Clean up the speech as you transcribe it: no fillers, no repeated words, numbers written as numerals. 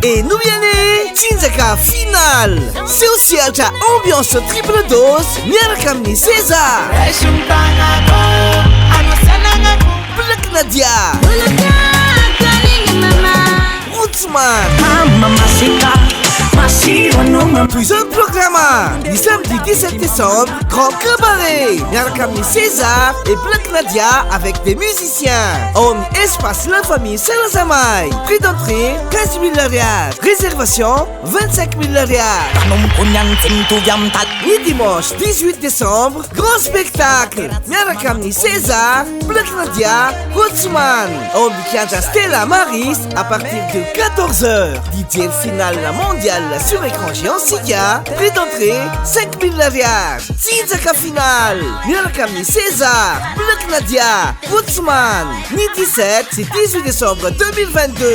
et Nubiane Tinzaka Final. C'est aussi à ta ambiance triple dose. Miarakami César Black Nadia Rootsman Plus un programme du samedi 17 décembre, Grand Cabaret, Miarakami César et Black Nadia avec des musiciens. On espace la famille Salazamay. Prix d'entrée 15 000 rials. Réservation 25 000 rials. Et dimanche 18 décembre, grand spectacle. Miarakami César, Black Nadia, Rootsman. On à Stella Maris à partir de 14h. DJ final la mondiale sur écran géant Sika. Prix d'entrée 5 000 rials. Tinzaka Final, Miarakami César, Black Nadia, Rootsman. Ni 17, c'est 18 décembre 2022.